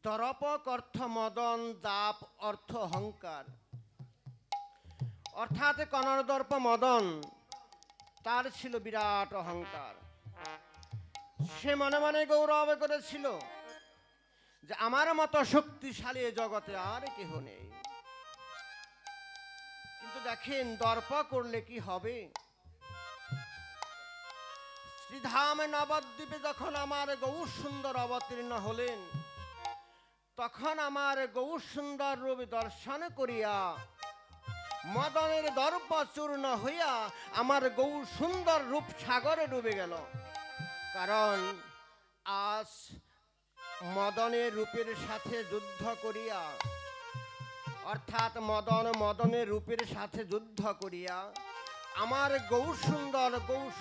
দরপক অর্থ মদন, দাপ অর্থ অহংকার। অর্থাৎ কনরদর্প মদন, তার ছিল বিরাট অহংকার। সে মনে মনে গৌরব করেছিল যে আমার মতো শক্তিশালী জগতে আর কেহ নেই। কিন্তু দেখেন, দর্প করলে কি হবে? শ্রীধাম নবদ্বীপে যখন আমার গৌর সুন্দর অবতীর্ণ হলেন, তখন আমার গৌর সুন্দর রূপ দর্শন করিয়া মদনের দর্প চূর্ণ হইয়া আমার গৌর সুন্দর রূপ সাগরে ডুবে গেল। কারণ আজ মদনের রূপের সাথে যুদ্ধ করিয়া, অর্থাৎ মদনের রূপের সাথে যুদ্ধ করিয়া, আমার গৌর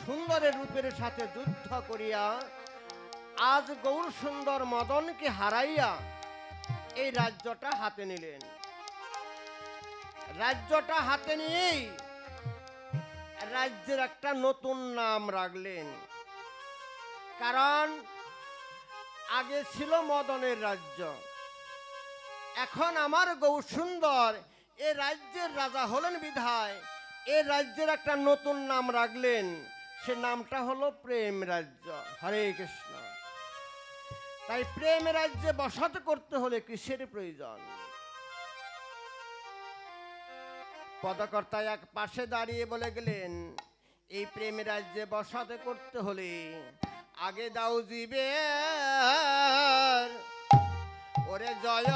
সুন্দরের রূপের সাথে যুদ্ধ করিয়া আজ গৌর সুন্দর মদনকে হারাইয়া এই রাজ্যটা হাতে নিলেন। রাজ্যটা হাতে নিয়েই রাজ্যের একটা নতুন নাম রাখলেন। কারণ আগে ছিল মদনের রাজ্য, এখন আমার গৌর সুন্দর এ রাজ্যের রাজা হলেন বিধায় এ রাজ্যের একটা নতুন নাম রাখলেন। সে নামটা হলো প্রেম রাজ্য। হরে কৃষ্ণ। তাই প্রেম রাজ্যে বসত করতে হলে কিসের প্রয়োজন? পদকর্তা এক পাশে দাঁড়িয়ে বলে গেলেন, এই প্রেম রাজ্যে বসত করতে হলে আগে দাও জীবে ওরে জয়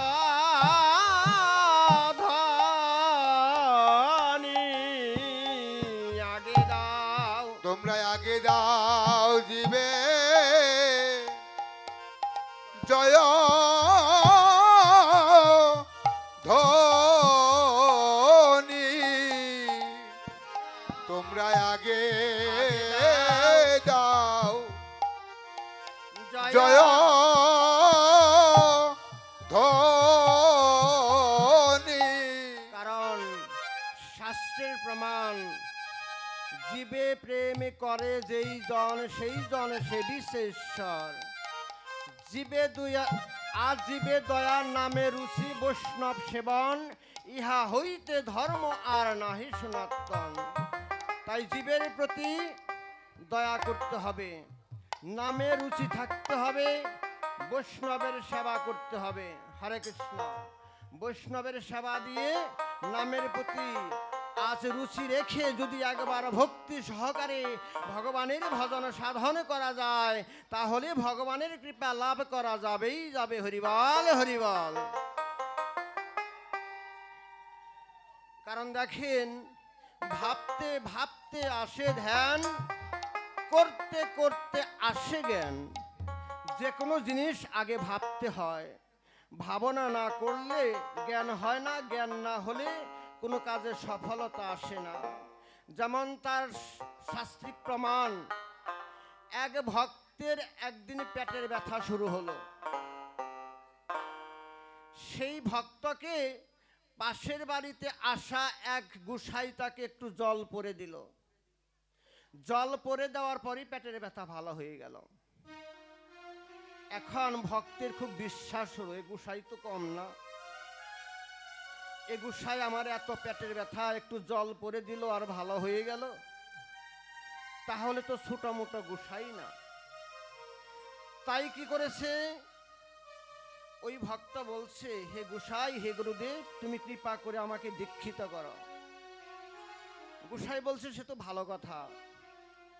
ধনি, আগে দাও, তোমরা আগে দাও জীবে জয় ধনি, তোমরা আগে দাও জয় ধনি। কারণ শাস্ত্রের প্রমাণ, জীবে প্রেম করে যেই জন সেই জন সে বিশেষর। জীবে দয়ার নামে রুচি বৈষ্ণব সেবন, ইহা হইতে ধর্ম আর নাহি সনাতন। তাই জীবের প্রতি দয়া করতে হবে, নামে রুচি থাকতে হবে, বৈষ্ণবের সেবা করতে হবে। হরে কৃষ্ণ। বৈষ্ণবের সেবা দিয়ে নামের প্রতি আজ রুচি রেখে যদি একবার ভক্তি সহকারে ভগবানের ভজন সাধন করা যায়, তাহলে ভগবানের কৃপা লাভ করা যাবেই যাবে। হরিবল হরিবল। কারণ দেখেন, ভাবতে ভাবতে আসে ধ্যান, করতে করতে আসে জ্ঞান। যে কোনো জিনিস আগে ভাবতে হয়, ভাবনা না করলে জ্ঞান হয় না, জ্ঞান না হলে কোনো কাজে সফলতা আসে না। যেমন তার শাস্ত্রিক প্রমাণ, এক ভক্তের একদিন পেটের ব্যথা শুরু হলো। সেই ভক্তকে পাশের বাড়িতে আসা এক গোসাই তাকে একটু জল পরে দিল। জল পরে দেওয়ার পরই পেটের ব্যথা ভালো হয়ে গেল। এখন ভক্তের খুব বিশ্বাস হলো, এ গোসাই তো কম না, এ গোসাই আমার এত পেটের ব্যথা একটু জল পরে দিল আর ভালো হয়ে গেল, তাহলে তো ছোটো মোটো গোসাই না। তাই কি করেছে, ওই ভক্ত বলছে, হে গোসাই, হে গুরুদেব, তুমি কৃপা করে আমাকে দীক্ষিত করো। গোসাই বলছে, সে তো ভালো কথা,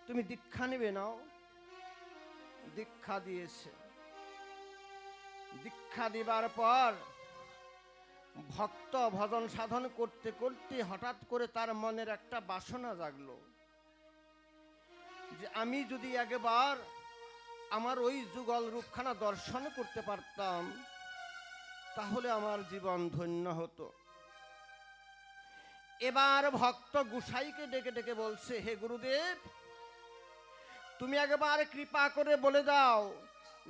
তুমি দীক্ষা নেবে নাও। দীক্ষা দিয়েছে। দীক্ষা দিবার পর ভক্ত ভজন সাধন করতে করতে হঠাৎ করে তার মনের একটা বাসনা জাগলো যে আমি যদি একবার আমার ওই যুগল রূপখানা দর্শন করতে পারতাম, তাহলে আমার জীবন ধন্য হতো। এবার ভক্ত গোসাইকে ডেকে ডেকে বলছে, হে গুরুদেব, তুমি একবার কৃপা করে বলে দাও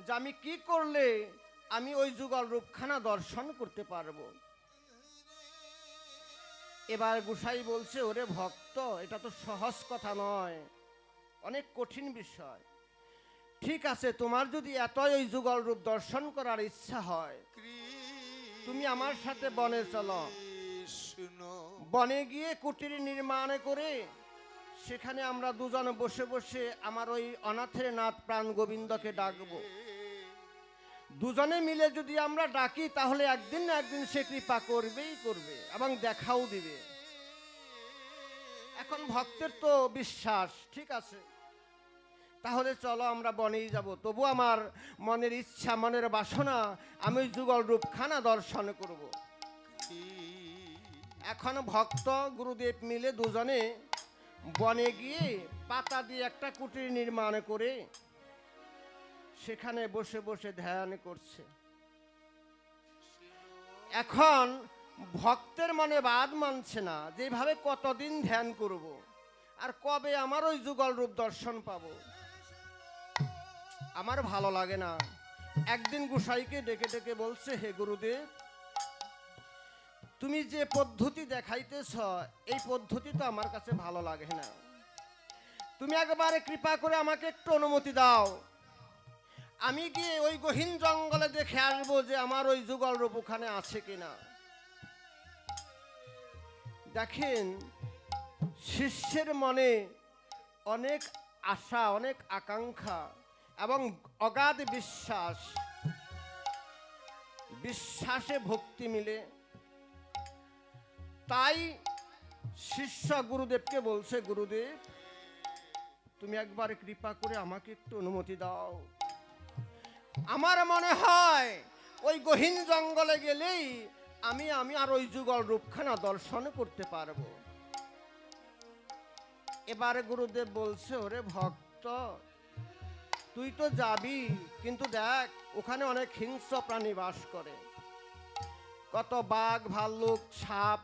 যে আমি কি করলে আমি ওই যুগল রূপখানা দর্শন করতে পারবো। এবার গোসাই বলছে, ওরে ভক্ত, এটা তো সহজ কথা নয়, অনেক কঠিন বিষয়। ঠিক আছে, তোমার যদি এতই ওই যুগল রূপ দর্শন করার ইচ্ছা হয়, তুমি আমার সাথে বনে চলো। কৃষ্ণ বনে গিয়ে কুটির নির্মাণ করে সেখানে আমরা দুজনে বসে বসে আমার ওই অনাথের নাথ প্রাণ গোবিন্দকে ডাকবো। দুজনে মিলে যদি আমরা ডাকি তাহলে একদিন না একদিন সে কৃপা করবেই করবে এবং দেখাও দিবে। এখন ভক্তের তো বিশ্বাস, ঠিক আছে, তাহলে চলো আমরা বনেই যাব। তবু আমার মনের ইচ্ছা, মনের বাসনা, আমি ওই যুগল রূপখানা দর্শন করব। এখন ভক্ত গুরুদেব মিলে দুজনে বনে গিয়ে পাতা দিয়ে একটা কুটির নির্মাণ করে সেখানে বসে বসে ধ্যান করছে। এখন ভক্তের মনে বাদ মানছে না, যেভাবে কতদিন ধ্যান করব আর কবে আমার ওই যুগল রূপ দর্শন পাবো। আমার ভালো লাগে না। একদিন গোসাইকে ডেকে ডেকে বলছে, হে গুরুদেব, তুমি যে পদ্ধতি দেখাইতেছ এই পদ্ধতি তো আমার কাছে ভালো লাগে না। তুমি একবারে কৃপা করে আমাকে একটু অনুমতি দাও, আমি গিয়ে ওই গহীন জঙ্গলে দেখে আসবো যে আমার ওই যুগল রূপ ওখানে আছে কিনা। দেখেন, শিষ্যের মনে অনেক আশা, অনেক আকাঙ্ক্ষা এবং অগাধ বিশ্বাস, বিশ্বাসে ভক্তি মিলে। তাই শিষ্য গুরুদেবকে বলছে, গুরুদেব তুমি একবার কৃপা করে আমাকে একটু অনুমতি দাও। আমার মনে হয় ওই গহীন জঙ্গলে গেলেই আমি আর ওই যুগল রূপখানা দর্শন করতে পারবো। এবারে গুরুদেব বলছে, ওরে ভক্ত, তুই তো যাবি, কিন্তু দেখ ওখানে অনেক হিংস্র প্রাণী বাস করে। কত বাঘ, ভাল্লুক, সাপ,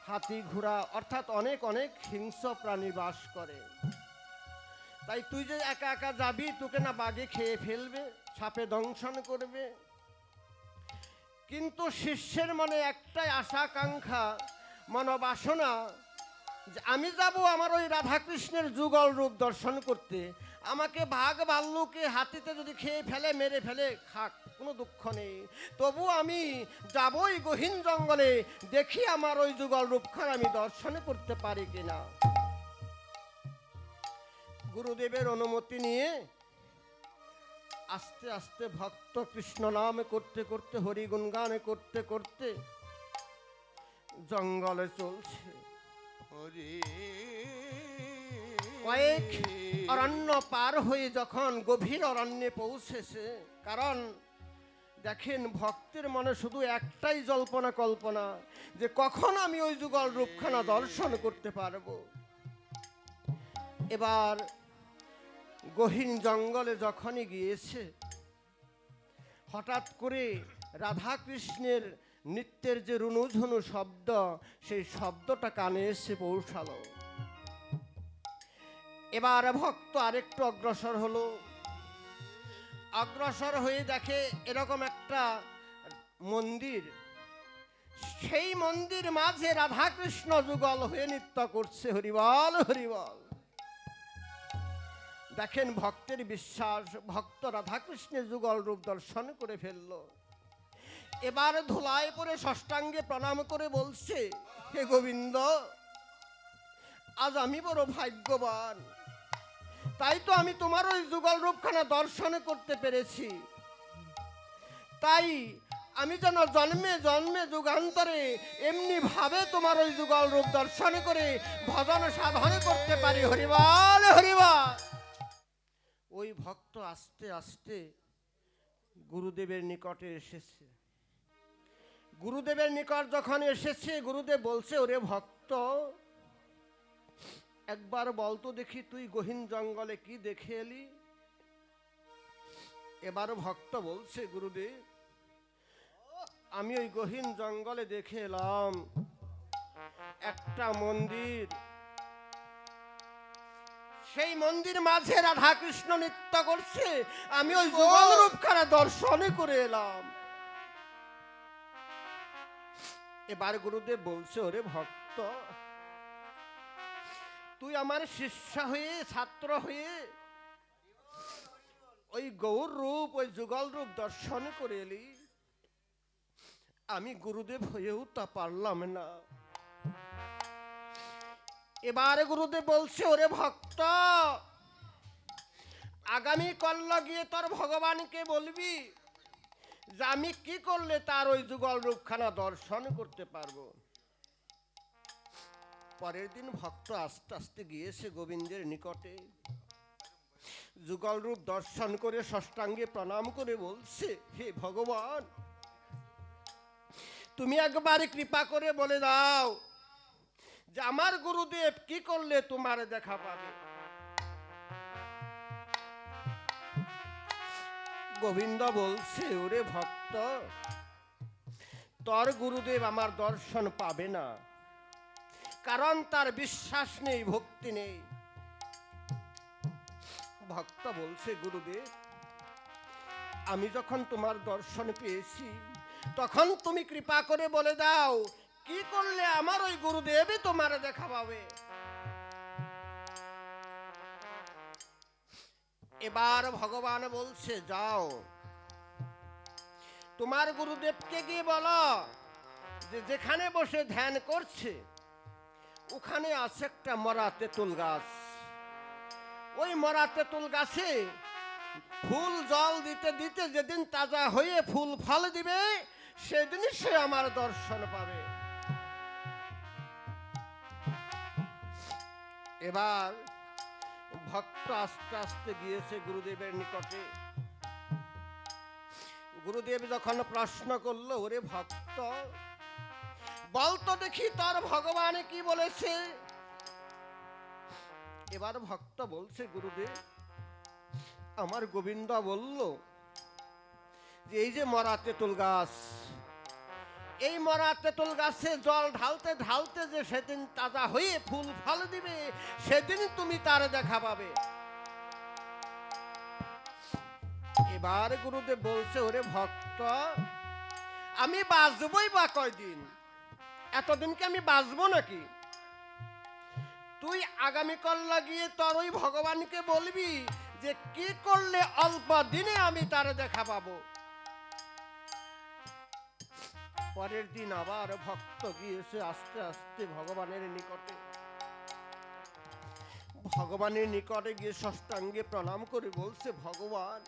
হাতি, ঘোড়া, অর্থাৎ অনেক অনেক হিংস্র প্রাণী বাস করে। তাই তুই যে একা একা যাবি, তোকে না বাঘে খেয়ে ফেলবে, সাপে দংশন করবে। কিন্তু শিষ্যের মনে একটাই আশা, আকাঙ্ক্ষা, মনোবাসনা, যে আমি যাব আমার ওই রাধাকৃষ্ণের যুগল রূপ দর্শন করতে। আমাকে বাঘ, ভাল্লুকে, হাতিতে যদি খেয়ে ফেলে, মেরে ফেলে, খাক, কোনো দুঃখ নেই, তবু আমি যাবই গহীন জঙ্গলে, দেখি আমার ওই যুগল রূপখানা আমি দর্শন করতে পারি কিনা। গুরুদেবের অনুমতি নিয়ে আস্তে আস্তে ভক্ত কৃষ্ণ নাম করতে করতে, হরি গুণগান করতে করতে জঙ্গলে চলছে। কয়েক অরণ্য পার হয়ে যখন গভীর অরণ্যে পৌঁছেছে, কারণ দেখেন ভক্তের মনে শুধু একটাই জল্পনা কল্পনা, যে কখন আমি ওই যুগল রূপখানা দর্শন করতে পারবো। এবার গহীন জঙ্গলে যখনই গিয়েছে, হঠাৎ করে রাধা কৃষ্ণের নৃত্যের যে রুনুঝুনু শব্দ, সেই শব্দটা কানে এসে পৌঁছালো। এবার ভক্ত আরেকটু অগ্রসর হলো। অগ্রসর হয়ে দেখে এরকম একটা মন্দির, সেই মন্দির মাঝে রাধা কৃষ্ণ যুগল হয়ে নৃত্য করছে। হরিবল হরিবল। দেখেন ভক্তের বিশ্বাস, ভক্ত রাধাকৃষ্ণের যুগল রূপ দর্শন করে ফেলল। এবার ধুলায় পরে ষষ্ঠাঙ্গে প্রণাম করে বলছে, হে গোবিন্দ, আজ আমি বড় ভাগ্যবান, তাই তো আমি তোমার ওই যুগল রূপখানা দর্শন করতে পেরেছি। তাই আমি যেন জন্মে জন্মে যুগান্তরে এমনি ভাবে তোমার ওই যুগল রূপ দর্শন করে ভজন সাধন করতে পারি। হরিবল হরিবল। ওই ভক্ত আস্তে আস্তে গুরুদেবের নিকটে এসেছে। গুরুদেবের নিকট যখন এসেছে, গুরুদেব বলছে, ওরে ভক্ত, একবার বলতো দেখি তুই গহীন জঙ্গলে কি দেখে এলি। এবার ভক্ত বলছে, গুরুদেব, আমি ওই গহীন জঙ্গলে দেখে এলাম একটা মন্দির, সেই মন্দির মাঝে রাধা কৃষ্ণ নৃত্য করছে, আমি ওই যুগল রূপখানা দর্শন করে এলাম। এবার গুরুদেব বলছে, ওরে ভক্ত, তুই আমার শিষ্য হয়ে, ছাত্র হয়ে ওই গৌর রূপ ওই যুগল রূপ দর্শন করে এলি, আমি গুরুদেব হয়েও তা পারলাম না। এবারে গুরুদেব বলছে, ওরে ভক্ত, আগামী কল্ল গিয়ে তোর ভগবানকে বলবি যে আমি কি করলে তার ওই যুগল রূপখানা দর্শন করতে পারবো। পরের দিন ভক্ত আস্তে আস্তে গিয়েছে গোবিন্দের নিকটে, যুগল রূপ দর্শন করে ষষ্ঠাঙ্গে প্রণাম করে বলছে, হে ভগবান, তুমি একবার কৃপা করে বলে দাও যে আমার গুরুদেব কি করলে তোমার দেখা পাবে। গোবিন্দ বলছে, ওরে ভক্ত, তোর গুরুদেব আমার দর্শন পাবে না, কারণ তার বিশ্বাস নেই, ভক্তি নেই। ভক্ত বলছে, গুরুদেব, আমি যখন তোমার দর্শন পেয়েছি তখন তুমি কৃপা করে বলে দাও কি করলে আমার ওই গুরুদেবই তোমার দেখা পাবে। এবার ভগবান বলছে, যাও তোমার গুরুদেবকে গিয়ে বলো যে যেখানে বসে ধ্যান করছে ওখানে আছে একটা মরা তেঁতুল গাছ, ওই মরা তেঁতুল গাছে ফুল জল দিতে দিতে যেদিন তাজা হয়ে ফুল ফল দিবে সেদিনই সে আমার দর্শন পাবে। এবার ভক্ত আস্তে আস্তে গিয়েছে গুরুদেবের নিকটে। গুরুদেব যখন প্রশ্ন করলো, ওরে ভক্ত, বলতো দেখি তোর ভগবান কি বলেছে। এবার ভক্ত বলছে, গুরুদেব, আমার গোবিন্দ বলল যে এই যে মরা তেঁতুল গাছ, এই মরা তেঁতুল গাছে জল ঢালতে ঢালতে যে সেদিন তাজা হয়ে ফুল ফল দিবে সেদিন তুমি তার দেখা পাবে। এবার গুরুদেব বলছে, ওরে ভক্ত, আমি বাঁচবই বা কয়দিন, এতদিনকে আমি বাঁচবো নাকি? তুই আগামীকাল লাগিয়ে তোর ওই ভগবানকে বলবি যে কি করলে অল্প দিনে আমি তার দেখা পাবো। পরের দিন আবার ভক্ত গিয়েছে আস্তে আস্তে ভগবানের নিকটে। ভগবানের নিকটে গিয়ে ষষ্ঠাঙ্গে প্রণাম করে বলছে, ভগবান,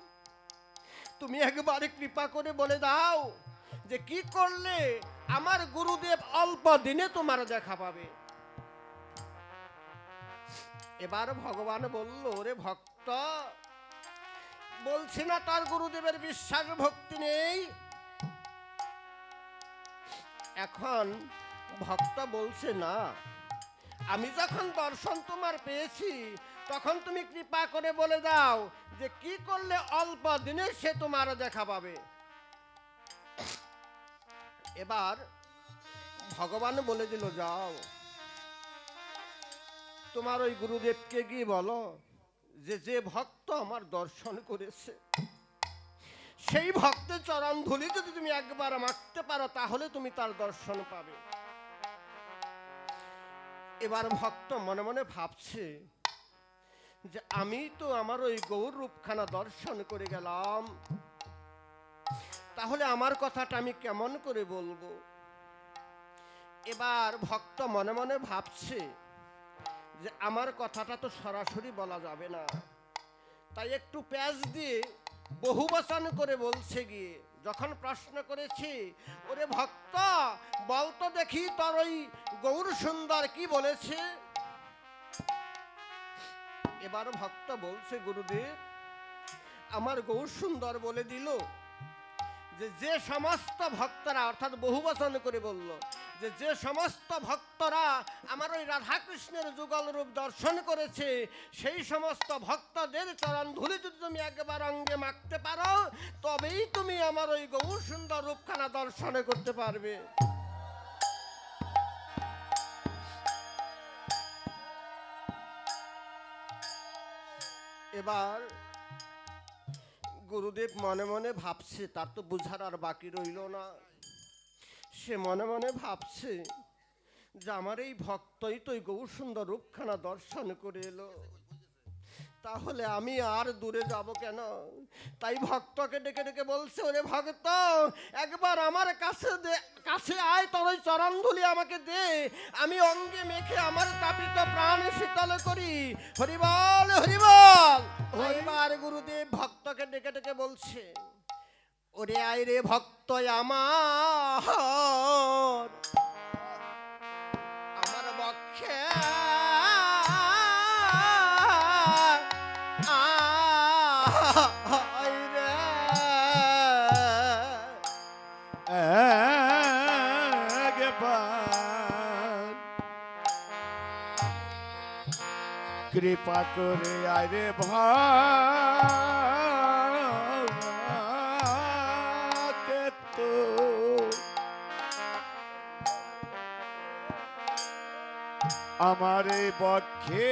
তুমি একবারে কৃপা করে বলে দাও যে কি করলে আমার গুরুদেব অল্প দিনে তোমার দেখা পাবে। এবার ভগবান বলল, ওরে ভক্ত, বলছি না তার গুরুদেবের বিশ্বাস ভক্তি নেই। এখন ভক্ত বলছে, না, আমি যখন দর্শন তোমার পেয়েছি তখন তুমি কৃপা করে বলে দাও যে কি করলে অল্প দিনে সে তোমার দেখা পাবে। এবার ভগবান বলে দিল, যাও তোমার ওই গুরুদেবকে গিয়ে বলো যে যে ভক্ত আমার দর্শন করেছে সেই ভক্তের চরণ ধুলি যদি তুমি একবার মাখতে পারো তাহলে তুমি তার দর্শন পাবে। এবার ভক্ত মনে মনে ভাবছে যে আমি তো আমার ওই গৌর রূপখানা দর্শন করে গেলাম, তাহলে আমার কথাটা আমি কেমন করে বলবো। এবার ভক্ত মনে মনে ভাবছে যে আমার কথাটা তো সরাসরি বলা যাবে না, তাই একটু প্যাঁচ দিয়ে বহুবচন করে বলছে গিয়ে। যখন প্রশ্ন করেছি, ওরে ভক্ত, বলতো দেখি তোর ওই গৌর সুন্দর কি বলেছে। এবার ভক্ত বলছে, গুরুদেব, আমার গৌর সুন্দর বলে দিল যে যে সমস্ত ভক্তরা, অর্থাৎ বহুবচন করে বলল যে যে সমস্ত ভক্তরা আমার ওই রাধাকৃষ্ণের যুগল রূপ দর্শন করেছে সেই সমস্ত ভক্তদের চরণ ধুলি যদি তুমি একবার অঙ্গে মাখতে পারো তবেই তুমি আমার ওই গৌর সুন্দর রূপখানা দর্শন করতে পারবে। এবার গুরুদেব মনে মনে ভাবছে, তার তো বুঝার আর বাকি রইল না। সে মনে মনে ভাবছে যে আমার এই ভক্তই তো গৌর সুন্দর রূপখানা দর্শন করে এলো, তাহলে আমি আর দূরে যাব কেন? তাই ভক্তকে ডেকে ডেকে বলছে, ওরে ভক্ত, একবার আমার কাছে আয়, তোর ওই চরণধুলি আমাকে দে, আমি অঙ্গে মেখে আমার তাপিত প্রাণ শীতল করি। হরিবল হরিবল। এবার গুরুদেব ভক্তকে ডেকে ডেকে বলছে, ওরে আয় রে ভক্ত আমার বক্ষে আয় রে। একবার কৃপা করে আরে ভাকে তো আমার এই পক্ষে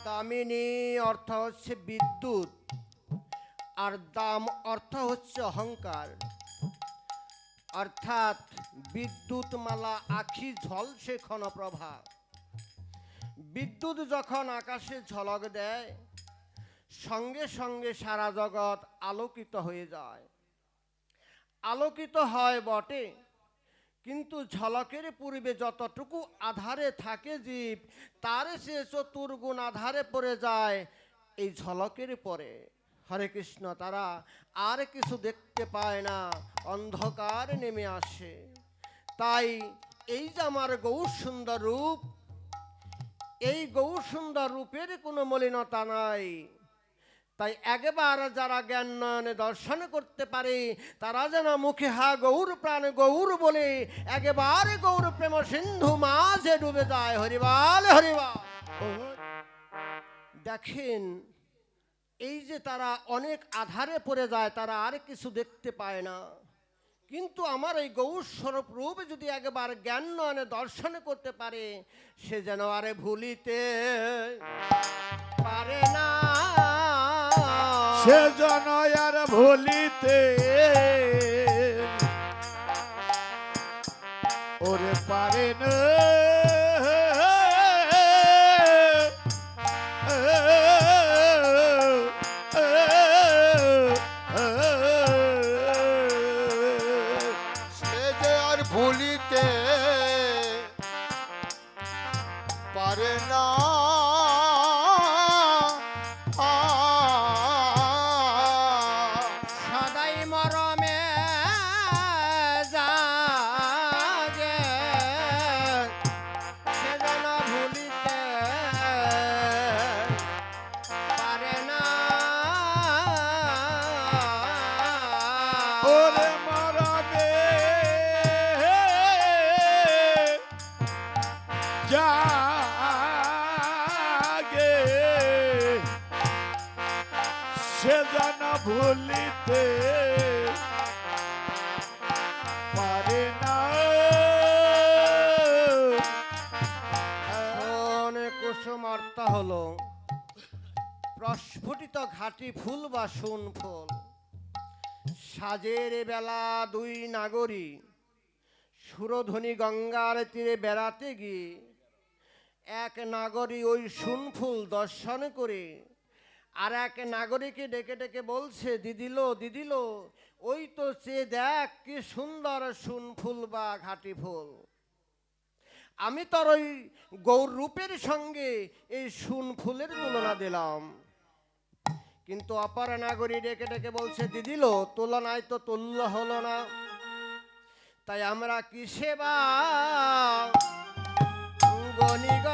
দামিনী অর্থ হচ্ছে বিদ্যুৎ, আর দাম অর্থ হচ্ছে অহংকার। অর্থাৎ বিদ্যুৎ মালা আখি ঝলসে ক্ষণপ্রভা। বিদ্যুৎ যখন আকাশে ঝলক দেয়, সঙ্গে সঙ্গে সারা জগৎ আলোকিত হয়ে যায়। আলোকিত হয় বটে, কিন্তু ঝলকের পূর্বে যতটুকু আধারে থাকে জীব, তার সে চতুর্গুণ আধারে পড়ে যায় এই ঝলকের পরে। হরে কৃষ্ণ, তারা আর কিছু দেখতে পায় না, অন্ধকার নেমে আসে। তাই এই যে আমার গৌর সুন্দর রূপ, এই গৌর সুন্দর রূপের কোনো মলিনতা নাই। তাই একবার যারা জ্ঞান নয়নে দর্শন করতে পারে, তারা যেন মুখে হা গৌর প্রাণ গৌর বলে একবার গৌর প্রেম সিন্ধু মাঝে ডুবে যায়। হরিবাল হরিবাল। দেখেন, এই যে তারা অনেক আধারে পড়ে যায়, তারা আর কিছু দেখতে পায় না, কিন্তু আমার এই গৌর স্বরূপ রূপ যদি একবার জ্ঞান নয়নে দর্শন করতে পারে, সে যেন আরে ভুলিতে পারে না, সে জন আর ভুলিতে ওরে পারে না। সে যে আর ভুলিতে পারে না। সদাই মরমে জাগে, সে যেন ভুলিতে পারে না। ওরে মরবে জাগে, সে যেন ভুলিতে পারে না। কোন কুসুম অর্থ হলো প্রস্ফুটিত ঘাটি ফুল বা সুন ফুল। সাজের বেলা দুই নাগরী সুরধ্বনি গঙ্গার তীরে বেড়াতে গিয়ে এক নাগরী ওই সুন ফুল দর্শন করে আর এক নাগরীকে ডেকে ডেকে বলছে, দিদিলো দিদিলো, ওই তো চেয়ে দেখ কি সুন্দর সুন ফুল বা ঘাটি ফুল। আমি তোর ওই গৌর রূপের সঙ্গে এই সুন ফুলের তুলনা দিলাম। কিন্তু অপর নাগরী ডেকে ডেকে বলছে, দিদিলো, তুলনায় তো তুল্য হলো না, তাই আমরা কিসে বা গণিগ।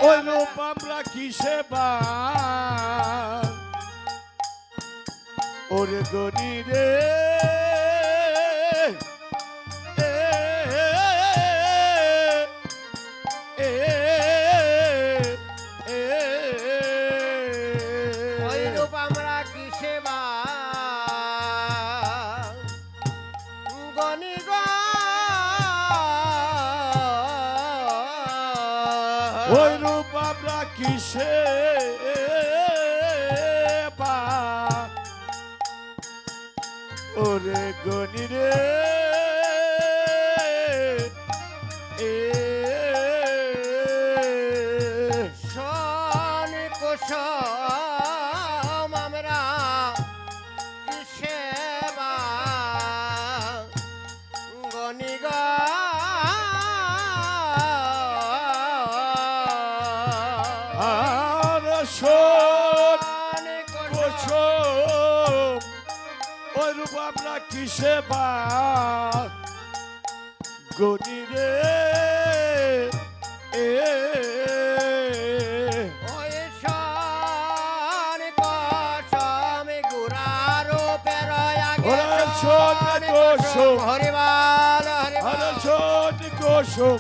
ওই রূপ আমরা কিসে বা ওরে গনি রে। ওই রূপ আমরা কিসে বা গণিগ। আমরা কিসে বা ওরে গনি রে শোন কুসুম আমরা সেবা গণিগ আর শোন কুসুম ওই রূপ আমরা কিসে বা গনি রে ওই শোন কুসুম গুরারো পেরয়া ওরে শোন কুসুম হরিবাল আরে শোন কুসুম